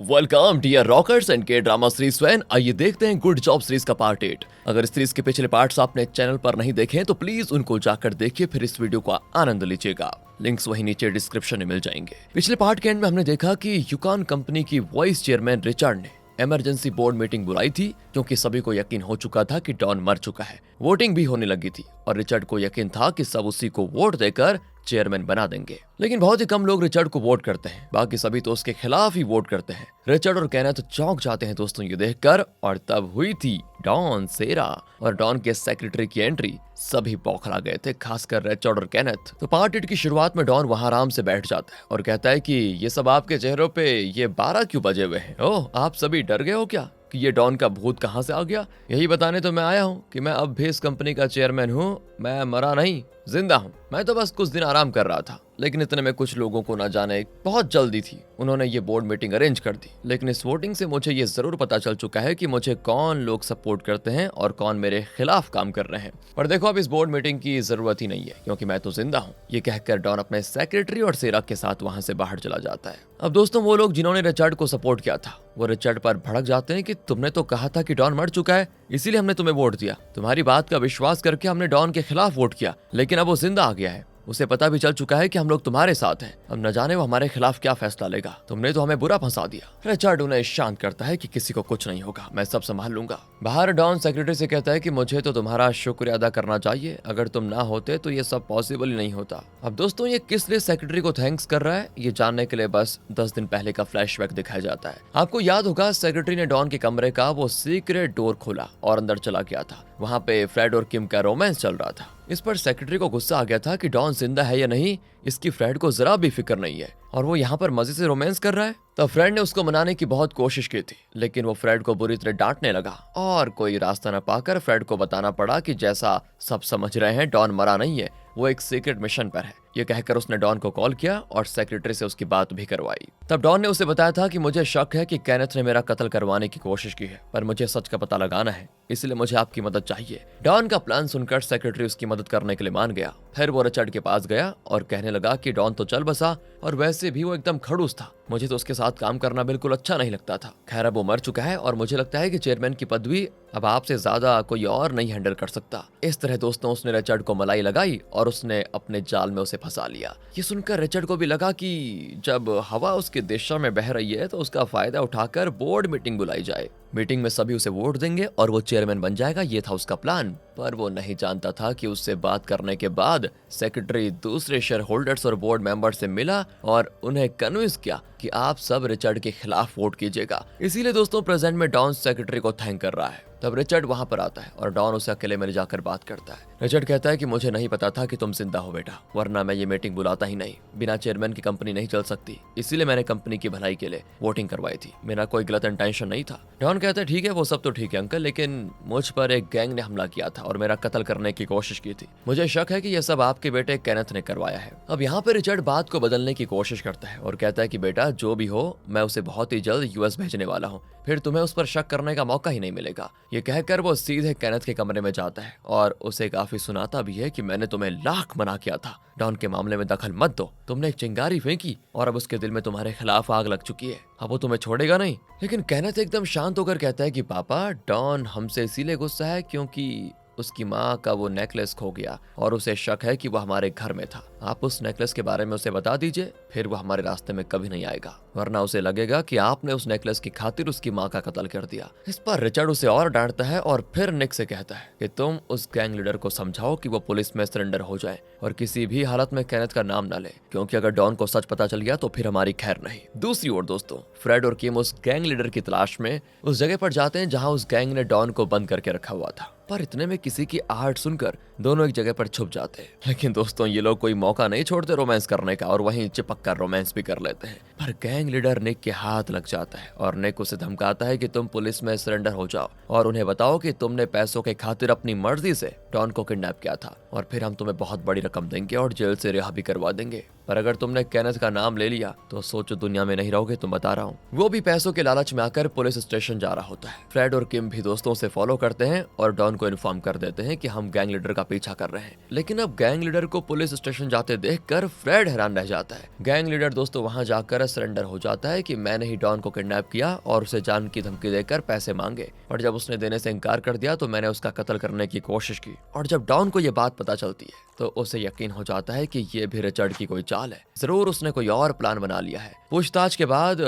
Welcome dear rockers and के drama series fan. आइए देखते हैं गुड जॉब सीरीज का पार्ट 8। अगर इस सीरीज के पिछले पार्ट्स आपने चैनल पर नहीं देखे तो प्लीज उनको जाकर देखिए, फिर इस वीडियो का आनंद लीजिएगा। लिंक्स वहीं नीचे डिस्क्रिप्शन में मिल जाएंगे। पिछले पार्ट के एंड में हमने देखा कि यूकॉन कंपनी की वाइस चेयरमैन रिचर्ड ने इमरजेंसी बोर्ड मीटिंग बुलाई थी, क्योंकि सभी को यकीन हो चुका था कि डॉन मर चुका है। वोटिंग भी होने लगी थी और रिचर्ड को यकीन था कि सब उसी को वोट देकर चेयरमैन बना देंगे। लेकिन बहुत ही कम लोग रिचर्ड को वोट करते हैं, बाकी सभी तो उसके खिलाफ ही वोट करते हैं। रिचर्ड और केनेथ चौंक जाते हैं दोस्तों ये देखकर, और तब हुई थी डॉन, सेरा और डॉन के सेक्रेटरी की एंट्री। सभी बौखला गए थे, खासकर रिचर्ड और केनेथ। तो पार्ट 8 की शुरुआत में डॉन वहां आराम से बैठ जाता है और कहता है कि ये सब आपके चेहरों पे ये 12 क्यों बजे हुए हैं? ओह, आप सभी डर गए हो क्या कि ये डॉन का भूत कहां से आ गया? यही बताने तो मैं आया हूं कि मैं अब भी इस कंपनी का चेयरमैन हूं। मैं मरा नहीं, जिंदा हूं। मैं तो बस कुछ दिन आराम कर रहा था, लेकिन इतने में कुछ लोगों को न जाने बहुत जल्दी थी, उन्होंने ये बोर्ड मीटिंग अरेंज कर दी। लेकिन इस वोटिंग से मुझे ये जरूर पता चल चुका है कि मुझे कौन लोग सपोर्ट करते हैं और कौन मेरे खिलाफ काम कर रहे हैं। पर देखो, अब इस बोर्ड मीटिंग की जरूरत ही नहीं है, क्योंकि मैं तो जिंदा हूँ। ये कहकर डॉन अपने सेक्रेटरी और सेरा के साथ वहां से बाहर चला जाता है। अब दोस्तों, वो लोग जिन्होंने रिचर्ड को सपोर्ट किया था वो रिचर्ड पर भड़क जाते हैं कि तुमने तो कहा था कि डॉन मर चुका है, इसीलिए हमने तुम्हें वोट दिया। तुम्हारी बात का विश्वास करके हमने डॉन के खिलाफ वोट किया, लेकिन अब वो जिंदा आ गया है। उसे पता भी चल चुका है कि हम लोग तुम्हारे साथ हैं। अब न जाने वो हमारे खिलाफ क्या फैसला लेगा। तुमने तो हमें बुरा फंसा दिया। रिचर्ड उन्हें शांत करता है कि किसी को कुछ नहीं होगा, मैं सब संभाल लूंगा। बाहर डॉन सेक्रेटरी से कहता है कि मुझे तो तुम्हारा शुक्रिया अदा करना चाहिए, अगर तुम ना होते तो ये सब पॉसिबल ही नहीं होता। अब दोस्तों, ये किस लिए सेक्रेटरी को थैंक्स कर रहा है, ये जानने के लिए बस 10 दिन पहले का फ्लैशबैक दिखाया जाता है। आपको याद होगा, सेक्रेटरी ने डॉन के कमरे का वो सीक्रेट डोर खोला और अंदर चला गया था। वहाँ पे फ्रेड और किम का रोमांस चल रहा था। इस पर सेक्रेटरी को गुस्सा आ गया था कि डॉन जिंदा है या नहीं, इसकी फ्रेड को जरा भी फिक्र नहीं है और वो यहाँ पर मजे से रोमांस कर रहा है। तब फ्रेड ने उसको मनाने की बहुत कोशिश की थी, लेकिन वो फ्रेड को बुरी तरह डांटने लगा और कोई रास्ता न पाकर फ्रेड को बताना पड़ा कि जैसा सब समझ रहे हैं, डॉन मरा नहीं है, वो एक सीक्रेट मिशन पर है। ये कहकर उसने डॉन को कॉल किया और सेक्रेटरी से उसकी बात भी करवाई। तब डॉन ने उसे बताया था कि मुझे शक है कि केनेथ ने मेरा कत्ल करवाने की कोशिश की है, पर मुझे सच का पता लगाना है, इसलिए मुझे आपकी मदद चाहिए। डॉन का प्लान सुनकर सेक्रेटरी उसकी मदद करने के लिए मान गया। फिर वो रिचर्ड के पास गया और कहने लगा कि डॉन तो चल बसा और वैसे भी वो एकदम खड़ूस था, मुझे तो उसके साथ काम करना बिल्कुल अच्छा नहीं लगता था। खैर, अब वो मर चुका है और मुझे लगता है कि चेयरमैन की पदवी अब आपसे ज्यादा कोई और नहीं हैंडल कर सकता। इस तरह दोस्तों, उसने रिचर्ड को मलाई लगाई और उसने अपने जाल में उसे फंसा लिया। ये सुनकर रिचर्ड को भी लगा कि जब हवा उसकी दिशा में बह रही है तो उसका फायदा उठाकर बोर्ड मीटिंग बुलाई जाए। मीटिंग में सभी उसे वोट देंगे और वो चेयरमैन बन जाएगा, ये था उसका प्लान। पर वो नहीं जानता था कि उससे बात करने के बाद सेक्रेटरी दूसरे शेयर होल्डर्स और बोर्ड मेंबर से मिला और उन्हें कन्विंस किया कि आप सब रिचर्ड के खिलाफ वोट कीजिएगा। इसीलिए दोस्तों, प्रेजेंट में डॉन सेक्रेटरी को थैंक कर रहा है। तब रिचर्ड वहां पर आता है और डॉन उसे अकेले में ले जाकर बात करता है। रिचर्ड कहता है कि मुझे नहीं पता था कि तुम जिंदा हो बेटा, वरना मैं ये मीटिंग बुलाता ही नहीं। बिना चेयरमैन की कंपनी नहीं चल सकती, इसीलिए मैंने कंपनी की भलाई के लिए वोटिंग करवाई थी। मेरा कोई गलत इंटेंशन नहीं था। डॉन कहता है ठीक है, वो सब तो ठीक है अंकल, लेकिन मुझ पर एक गैंग ने हमला किया था और मेरा कत्ल करने की कोशिश की थी। मुझे शक है कि यह सब आपके बेटे केनेथ ने करवाया है। अब यहाँ पे रिचर्ड बात को बदलने की कोशिश करता है और कहता है कि बेटा जो भी हो, मैं उसे बहुत ही जल्द यूएस भेजने वाला हूँ, फिर तुम्हें उस पर शक करने का मौका ही नहीं मिलेगा। ये कहकर वो सीधे केनेथ के कमरे में जाता है और उसे काफी सुनाता भी है कि मैंने तुम्हें लाख मना किया था, डॉन के मामले में दखल मत दो। तुमने एक चिंगारी फेंकी और अब उसके दिल में तुम्हारे खिलाफ आग लग चुकी है, अब वो तुम्हें छोड़ेगा नहीं। लेकिन केनेथ एकदम शांत होकर कहता है कि पापा, डॉन हमसे इसीलिए गुस्सा है क्योंकि उसकी माँ का वो नेकलेस खो गया और उसे शक है कि वो हमारे घर में था। आप उस नेकलेस के बारे में उसे बता दीजिए, फिर वो हमारे रास्ते में कभी नहीं आएगा, वरना उसे लगेगा कि आपने उस नेकलेस की खातिर उसकी माँ का कत्ल कर दिया। इस पर रिचर्ड उसे और डांटता है और फिर निक से कहता है कि तुम उस गैंग लीडर को समझाओ कि वो पुलिस में सरेंडर हो जाए और किसी भी हालत में केनेथ का नाम न ले, क्योंकि अगर डॉन को सच पता चल गया तो फिर हमारी खैर नहीं। दूसरी ओर दोस्तों, फ्रेड और किम उस गैंग लीडर की तलाश में उस जगह पर जाते हैं जहाँ उस गैंग ने डॉन को बंद करके रखा हुआ था। पर इतने में किसी की आहट सुनकर दोनों एक जगह पर छुप जाते हैं। लेकिन दोस्तों, ये लोग कोई मौका नहीं छोड़ते रोमांस करने का और वहीं चिपक कर रोमांस भी कर लेते हैं। पर गैंग लीडर निक के हाथ लग जाता है और निक उसे धमकाता है कि तुम पुलिस में सरेंडर हो जाओ और उन्हें बताओ कि तुमने पैसों के खातिर अपनी मर्जी से डॉन को किडनैप किया था और फिर हम तुम्हें बहुत बड़ी रकम देंगे और जेल से रिहा भी करवा देंगे। पर अगर तुमने केनेथ का नाम ले लिया तो सोचो दुनिया में नहीं रहोगे, तुम बता रहा हूँ। वो भी पैसों के लालच में आकर पुलिस स्टेशन जा रहा होता है। फ्रेड और किम भी दोस्तों से फॉलो करते हैं और डॉन को इन्फॉर्म कर देते हैं कि हम गैंग लीडर का पीछा कर रहे हैं। लेकिन अब गैंग लीडर को पुलिस स्टेशन जाते देखकर फ्रेड हैरान रह जाता है। गैंग लीडर दोस्तों वहां जाकर सरेंडर हो जाता है कि मैंने ही डॉन को किडनैप किया और उसे जान की धमकी देकर पैसे मांगे, और जब उसने देने से इनकार कर दिया तो मैंने उसका कत्ल करने की कोशिश की। और जब डॉन को ये बात पता चलती है तो उसे यकीन हो जाता है कि ये भी रिचर्ड की कोई चाल है, जरूर उसने कोई और प्लान बना लिया है। पूछताछ के बाद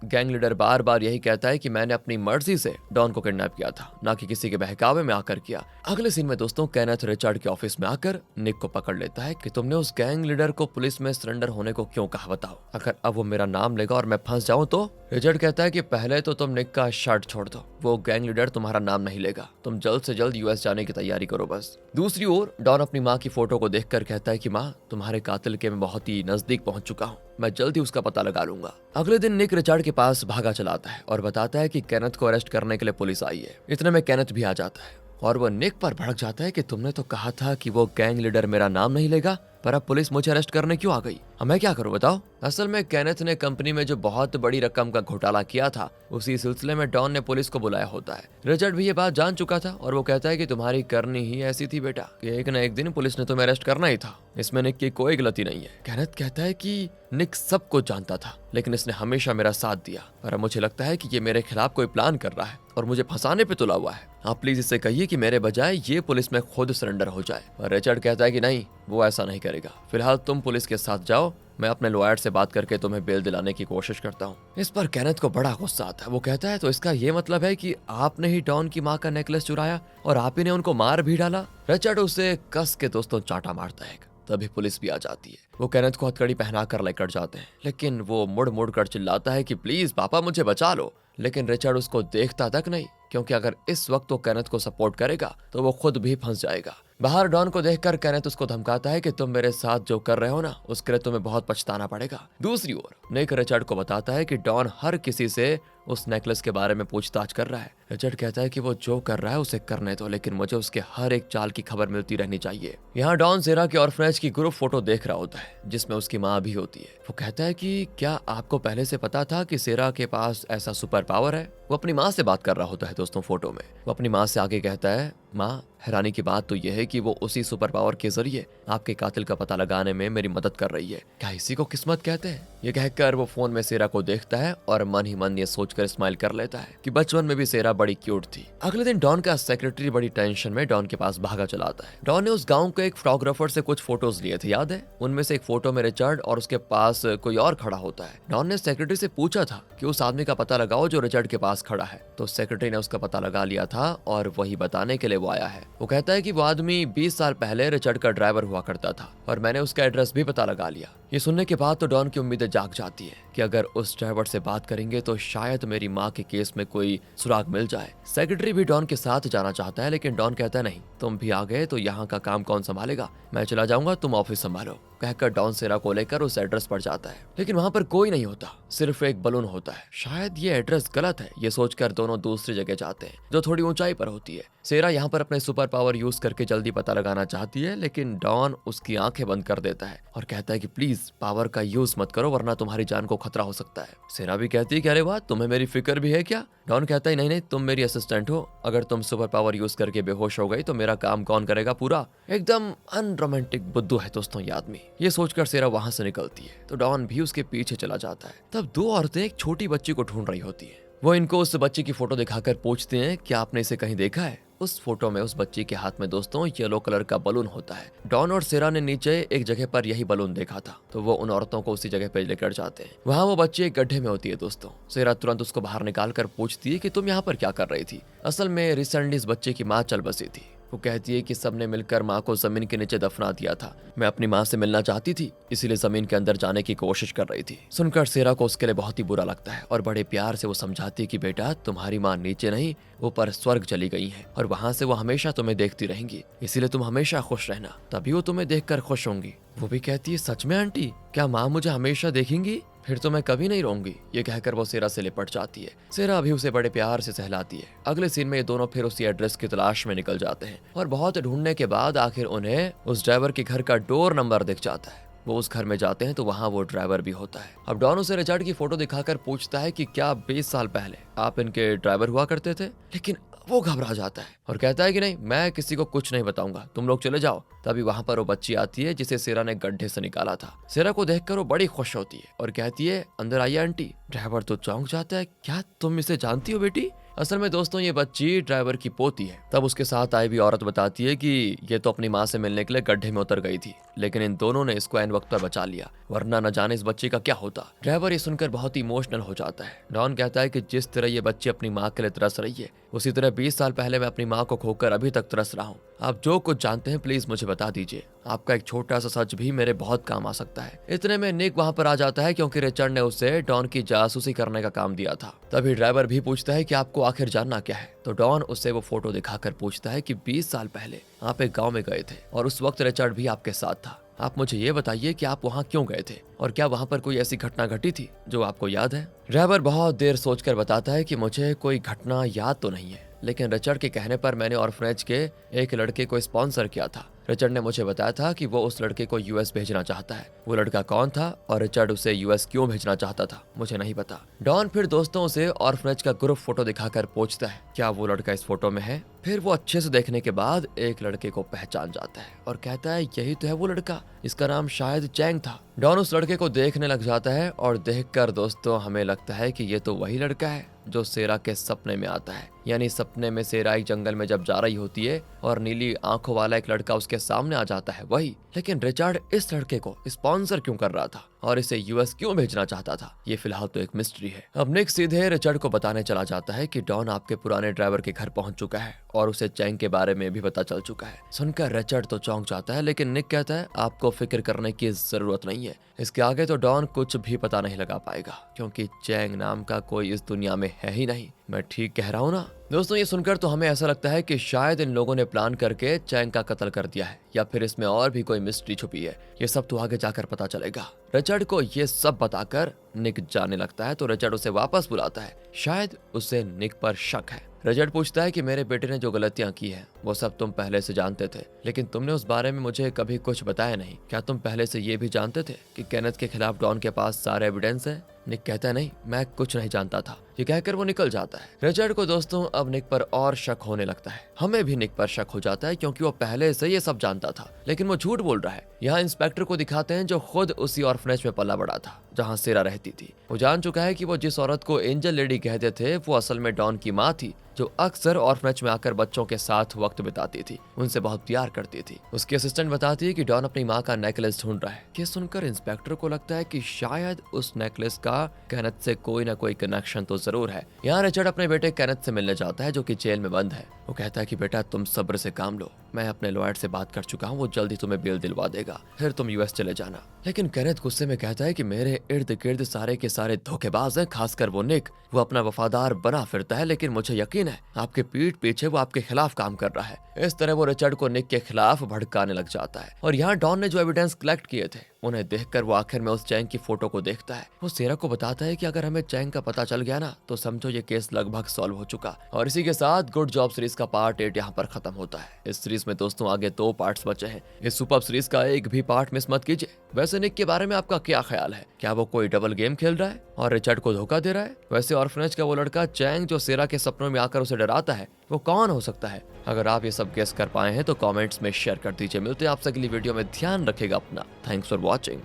गैंग लीडर बार बार यही कहता है कि मैंने अपनी मर्जी से डॉन को किडनैप किया था, ना कि किसी के बहकावे में आकर किया। अगले सीन में दोस्तों केनेथ रिचर्ड के ऑफिस में आकर निक को पकड़ लेता है कि तुमने उस गैंग लीडर को पुलिस में सरेंडर होने को क्यों कहा, बताओ। अगर अब वो मेरा नाम लेगा और मैं फंस जाऊं तो? रिचर्ड कहता है कि पहले तो तुम निक का शर्ट छोड़ दो, वो गैंग लीडर तुम्हारा नाम नहीं लेगा, तुम जल्द से जल्द यूएस जाने की तैयारी करो बस। दूसरी ओर डॉन अपनी माँ की फोटो को देखकर कहता है कि माँ, तुम्हारे कातिल के मैं बहुत ही नजदीक पहुंच चुका हूँ, मैं जल्द ही उसका पता लगा लूंगा। अगले दिन निक रिचर्ड के पास भागा चलाता है और बताता है कि केनेथ को अरेस्ट करने के लिए पुलिस आई है। इतने में केनेथ भी आ जाता है और वो निक पर भड़क जाता है कि तुमने तो कहा था कि वो गैंग लीडर मेरा नाम नहीं लेगा, पर अब पुलिस मुझे अरेस्ट करने क्यों आ गई? अब मैं क्या करूं बताओ? असल में केनेथ ने कंपनी में जो बहुत बड़ी रकम का घोटाला किया था, उसी सिलसिले में डॉन ने पुलिस को बुलाया होता है। रिचर्ड भी ये बात जान चुका था और वो कहता है कि तुम्हारी करनी ही ऐसी थी बेटा, कि एक न एक दिन पुलिस ने तुम्हें अरेस्ट करना ही था, इसमें निक की कोई गलती नहीं है। केनेथ कहता है कि निक सब कुछ जानता था, लेकिन इसने हमेशा मेरा साथ दिया, और अब मुझे लगता है कि ये मेरे खिलाफ कोई प्लान कर रहा है और मुझे फंसाने पे तुला हुआ है। आप प्लीज इससे कहिए कि मेरे बजाय ये पुलिस में खुद सरेंडर हो जाए। और रिचर्ड कहता है कि नहीं, वो ऐसा नहीं करेगा, फिलहाल तुम पुलिस के साथ जाओ, मैं अपने लॉयर से बात करके तुम्हें बेल दिलाने की कोशिश करता हूँ। इस पर केनेथ को बड़ा गुस्सा आता है। वो कहता है तो इसका ये मतलब है कि आपने ही डॉन की माँ का नेकलेस चुराया और आप ही ने उनको मार भी डाला? रिचर्ड उसे कस के दोस्तों चांटा मारता है। तभी पुलिस भी आ जाती है। वो केनेथ को हथकड़ी पहनाकर लेकर जाते हैं, लेकिन वो मुड़ मुड़ कर चिल्लाता है कि प्लीज पापा मुझे बचा लो। लेकिन रिचर्ड उसको देखता तक नहीं, क्योंकि अगर इस वक्त वो केनेथ को सपोर्ट करेगा तो वो खुद भी फंस जाएगा। बाहर डॉन को देखकर केनेथ उसको धमकाता है कि तुम मेरे साथ जो कर रहे हो ना, उसके लिए तुम्हें बहुत पछताना पड़ेगा। दूसरी ओर निक रिचर्ड को बताता है कि डॉन हर किसी से उस नेकलेस के बारे में पूछताछ कर रहा है। रिचर्ड कहता है कि वो जो कर रहा है उसे करने दो, लेकिन मुझे उसके हर एक चाल की खबर मिलती रहनी चाहिए। यहाँ डॉन सेरा के ऑर्फनेज की ग्रुप फोटो देख रहा होता है, जिसमें उसकी माँ भी होती है। वो कहता है कि क्या आपको पहले से पता था कि सेरा के पास ऐसा सुपर पावर है? वो अपनी माँ से बात कर रहा होता है दोस्तों फोटो में। वो अपनी माँ से आगे कहता है, माँ, हैरानी की बात तो यह है कि वो उसी सुपर पावर के जरिए आपके कातिल का पता लगाने में मेरी मदद कर रही है। क्या इसी को किस्मत कहते हैं? ये कहकर वो फोन में सेरा को देखता है और मन ही मन ये सोचकर स्माइल कर लेता है कि बचपन में भी सेरा बड़ी क्यूट थी। अगले दिन डॉन का सेक्रेटरी बड़ी टेंशन में डॉन के पास भागा चला आता है। डॉन ने उस गाँव के एक फोटोग्राफर से कुछ फोटोज लिए थे, याद है? उनमें से एक फोटो में रिचर्ड और उसके पास कोई और खड़ा होता है। डॉन ने सेक्रेटरी से पूछा था कि उस आदमी का पता लगाओ जो रिचर्ड के पास खड़ा है, तो सेक्रेटरी ने उसका पता लगा लिया था और वही बताने के लिए वो आया है। वो कहता है कि वो आदमी 20 साल पहले रिचर्ड का ड्राइवर हुआ करता था और मैंने उसका एड्रेस भी पता लगा लिया। ये सुनने के बाद तो डॉन की उम्मीदें जाग जाती है कि अगर उस ड्राइवर से बात करेंगे तो शायद मेरी माँ के केस में कोई सुराग मिल जाए। सेक्रेटरी भी डॉन के साथ जाना चाहता है, लेकिन डॉन कहता है नहीं, तुम भी आ गए तो यहाँ का काम कौन संभालेगा, मैं चला जाऊंगा, तुम ऑफिस संभालो। कहकर डॉन सेरा को लेकर उस एड्रेस पर जाता है, लेकिन वहाँ पर कोई नहीं होता, सिर्फ एक बलून होता है। शायद ये एड्रेस गलत है, ये सोचकर दोनों दूसरी जगह जाते हैं जो थोड़ी ऊंचाई पर होती है। सेरा यहाँ पर अपने सुपर पावर यूज करके जल्दी पता लगाना चाहती है, लेकिन डॉन उसकी आंखें बंद कर देता है और कहता है कि प्लीज पावर का यूज मत करो वरना तुम्हारी जान को खतरा हो सकता है। सेरा भी कहती है कि अरे वाह, तुम्हें मेरी फिक्र भी है क्या? डॉन कहता है नहीं नहीं, तुम मेरी असिस्टेंट हो, अगर तुम सुपर पावर यूज करके बेहोश हो गई तो मेरा काम कौन करेगा पूरा? एकदम अनरोमांटिक बुद्धू है दोस्तों ये आदमी। ये सोचकर सेरा वहां से निकलती है तो डॉन भी उसके पीछे चला जाता है। तब दो औरतें एक छोटी बच्ची को ढूंढ रही होती है। वो इनको उस बच्ची की फोटो दिखाकर पूछते हैं कि आपने इसे कहीं देखा है? उस फोटो में उस बच्ची के हाथ में दोस्तों येलो कलर का बलून होता है। डॉन और सेरा ने नीचे एक जगह पर यही बलून देखा था, तो वो उन औरतों को उसी जगह पे लेकर जाते हैं। वहाँ वो बच्ची एक गड्ढे में होती है दोस्तों। सेरा तुरंत उसको बाहर निकाल कर पूछती है कि तुम यहाँ पर क्या कर रही थी? असल में रिसेंटली इस बच्चे की माँ चल बसी थी। वो कहती है कि सबने मिलकर माँ को जमीन के नीचे दफना दिया था। मैं अपनी माँ से मिलना चाहती थी, इसीलिए जमीन के अंदर जाने की कोशिश कर रही थी। सुनकर सेरा को उसके लिए बहुत ही बुरा लगता है और बड़े प्यार से वो समझाती है कि बेटा, तुम्हारी माँ नीचे नहीं ऊपर स्वर्ग चली गई है और वहाँ से वो हमेशा तुम्हें देखती रहेंगी, इसीलिए तुम हमेशा खुश रहना, तभी वो तुम्हें देखकर खुश होंगी। वो भी कहती है सच में आंटी, क्या माँ मुझे हमेशा देखेंगी? फिर तो मैं कभी नहीं रहूंगी। ये कहकर वो सेरा से लिपट जाती है। सेरा भी उसे बड़े प्यार से सहलाती है। अगले सीन में ये दोनों फिर उसी एड्रेस की तलाश में निकल जाते हैं और बहुत ढूंढने के बाद आखिर उन्हें उस ड्राइवर के घर का डोर नंबर दिख जाता है। वो उस घर में जाते हैं तो वहाँ वो ड्राइवर भी होता है। अब डॉन उसे रिचर्ड की फोटो दिखाकर पूछता है कि क्या 20 साल पहले आप इनके ड्राइवर हुआ करते थे, लेकिन वो घबरा जाता है और कहता है कि नहीं, मैं किसी को कुछ नहीं बताऊंगा, तुम लोग चले जाओ। तभी वहाँ पर वो बच्ची आती है जिसे सेरा ने गड्ढे से निकाला था। सेरा को देखकर वो बड़ी खुश होती है और कहती है, अंदर आइए आंटी। ड्राइवर तो चौंक जाता है, क्या तुम इसे जानती हो बेटी? असल में दोस्तों ये बच्ची ड्राइवर की पोती है। तब उसके साथ आई भी औरत बताती है कि ये तो अपनी माँ से मिलने के लिए गड्ढे में उतर गई थी, लेकिन इन दोनों ने इसको ऐन वक्त पर बचा लिया, वरना न जाने इस बच्ची का क्या होता। ड्राइवर ये सुनकर बहुत इमोशनल हो जाता है। डॉन कहता है कि जिस तरह ये बच्ची अपनी माँ के लिए तरस रही है, उसी तरह 20 साल पहले मैं अपनी माँ को खोकर अभी तक तरस रहा हूँ। आप जो कुछ जानते हैं प्लीज मुझे बता दीजिए, आपका एक छोटा सा सच भी मेरे बहुत काम आ सकता है। इतने में निक वहाँ पर आ जाता है क्योंकि रिचर्ड ने उसे डॉन की जासूसी करने का काम दिया था। तभी ड्राइवर भी पूछता है कि आपको आखिर जानना क्या है। तो डॉन उससे वो फोटो दिखाकर पूछता है कि 20 साल पहले आप एक गाँव में गए थे और उस वक्त रिचर्ड भी आपके साथ था। आप मुझे ये बताइए कि आप वहाँ क्यों गए थे और क्या वहाँ पर कोई ऐसी घटना घटी थी जो आपको याद है? ड्राइवर बहुत देर सोचकर बताता है कि मुझे कोई घटना याद तो नहीं है, लेकिन रिचर्ड के कहने पर मैंने ऑर्फनेज के एक लड़के को स्पॉन्सर किया था। रिचर्ड ने मुझे बताया था कि वो उस लड़के को यूएस भेजना चाहता है। वो लड़का कौन था और रिचर्ड उसे यूएस क्यों भेजना चाहता था, मुझे नहीं पता। डॉन फिर दोस्तों से ऑर्फनेज का ग्रुप फोटो दिखाकर पूछता है, क्या वो लड़का इस फोटो में है? फिर वो अच्छे से देखने के बाद एक लड़के को पहचान जाता है और कहता है, यही तो है वो लड़का, इसका नाम शायद चैंग था। डॉन उस लड़के को देखने लग जाता है और देखकर दोस्तों हमें लगता है कि ये तो वही लड़का है जो सेरा के सपने में आता है। यानी सपने में सेरा एक जंगल में जब जा रही होती है और नीली आंखों वाला एक लड़का उसके सामने आ जाता है, वही। लेकिन रिचर्ड इस लड़के को स्पॉन्सर क्यों कर रहा था और इसे यूएस क्यों भेजना चाहता था, ये फिलहाल तो एक मिस्ट्री है। अब निक सीधे रिचर्ड को बताने चला जाता है कि डॉन आपके पुराने ड्राइवर के घर पहुंच चुका है और उसे चैंग के बारे में भी पता चल चुका है। सुनकर रिचर्ड तो चौंक जाता है, लेकिन निक कहता है, आपको फिक्र करने की जरूरत नहीं है, इसके आगे तो डॉन कुछ भी पता नहीं लगा पाएगा क्योंकि चैंग नाम का कोई इस दुनिया में है ही नहीं। मैं ठीक कह रहा हूँ ना? दोस्तों ये सुनकर तो हमें ऐसा लगता है कि शायद इन लोगों ने प्लान करके चैंग का कत्ल कर दिया है या फिर इसमें और भी कोई मिस्ट्री छुपी है। ये सब तो आगे जाकर पता चलेगा। रिचर्ड को ये सब बताकर निक जाने लगता है तो रिचर्ड उसे वापस बुलाता है। शायद उसे निक पर शक है। रिचर्ड पूछता है कि मेरे बेटे ने जो गलतियां की हैं वो सब तुम पहले से जानते थे, लेकिन तुमने उस बारे में मुझे कभी कुछ बताया नहीं। क्या तुम पहले से ये भी जानते थे कि केनेथ के खिलाफ डॉन के पास सारे एविडेंस है? निक कहता है, नहीं, मैं कुछ नहीं जानता था। ये कहकर वो निकल जाता है। रिचर्ड को दोस्तों अब निक पर और शक होने लगता है। हमें भी निक पर शक हो जाता है क्योंकि वो पहले से ये सब जानता था, लेकिन वो झूठ बोल रहा है। यहाँ इंस्पेक्टर को दिखाते हैं जो खुद उसी ऑर्फनेज में पला बड़ा था जहाँ सेरा रहती थी। वो जान चुका है कि वो जिस औरत को एंजल लेडी कहते थे वो असल में डॉन की माँ थी, जो अक्सर ऑर्फनेज में आकर बच्चों के साथ वक्त बिताती थी, उनसे बहुत प्यार करती थी। उसकी असिस्टेंट बताती है कि डॉन अपनी माँ का नेकलेस ढूंढ रहा है। ये सुनकर इंस्पेक्टर को लगता है कि शायद उस नेकलेस का केनेथ से कोई ना कोई कनेक्शन तो जरूर है। यहाँ रिचर्ड अपने बेटे केनेथ से मिलने जाता है जो कि जेल में बंद है। वो कहता है कि बेटा तुम सब्र से काम लो, मैं अपने लॉयर से बात कर चुका हूँ, वो जल्दी तुम्हें बेल दिलवा देगा, फिर तुम यूएस चले जाना। लेकिन केनेथ गुस्से में कहता है कि मेरे इर्द गिर्द सारे के सारे धोखेबाज हैं, खासकर वो निक। वो अपना वफादार बना फिरता है, लेकिन मुझे यकीन है आपके पीठ पीछे वो आपके खिलाफ काम कर रहा है। इस तरह वो रिचर्ड को निक के खिलाफ भड़काने लग जाता है। और यहाँ डॉन ने जो एविडेंस कलेक्ट किए थे उन्हें देखकर वो आखिर में उस चैंग की फोटो को देखता है। वो सेरा को बताता है कि अगर हमें चैंग का पता चल गया ना तो समझो ये केस लगभग सॉल्व हो चुका। और इसी के साथ गुड जॉब सीरीज का पार्ट 8 यहाँ पर खत्म होता है। इस सीरीज में दोस्तों आगे 2 पार्ट्स बचे हैं। इस सुपर सीरीज का एक भी पार्ट मिस मत कीजिए। वैसे निक के बारे में आपका क्या ख्याल है? क्या वो कोई डबल गेम खेल रहा है और रिचर्ड को धोखा दे रहा है? वैसे ऑर्फनेज का वो लड़का चैंग जो सेरा के सपनों में आकर उसे डराता है, वो कौन हो सकता है? अगर आप ये सब गेस कर पाए हैं तो कमेंट्स में शेयर कर दीजिए। मिलते हैं आपसे अगली वीडियो में। ध्यान रखिएगा अपना। Thanks for watching.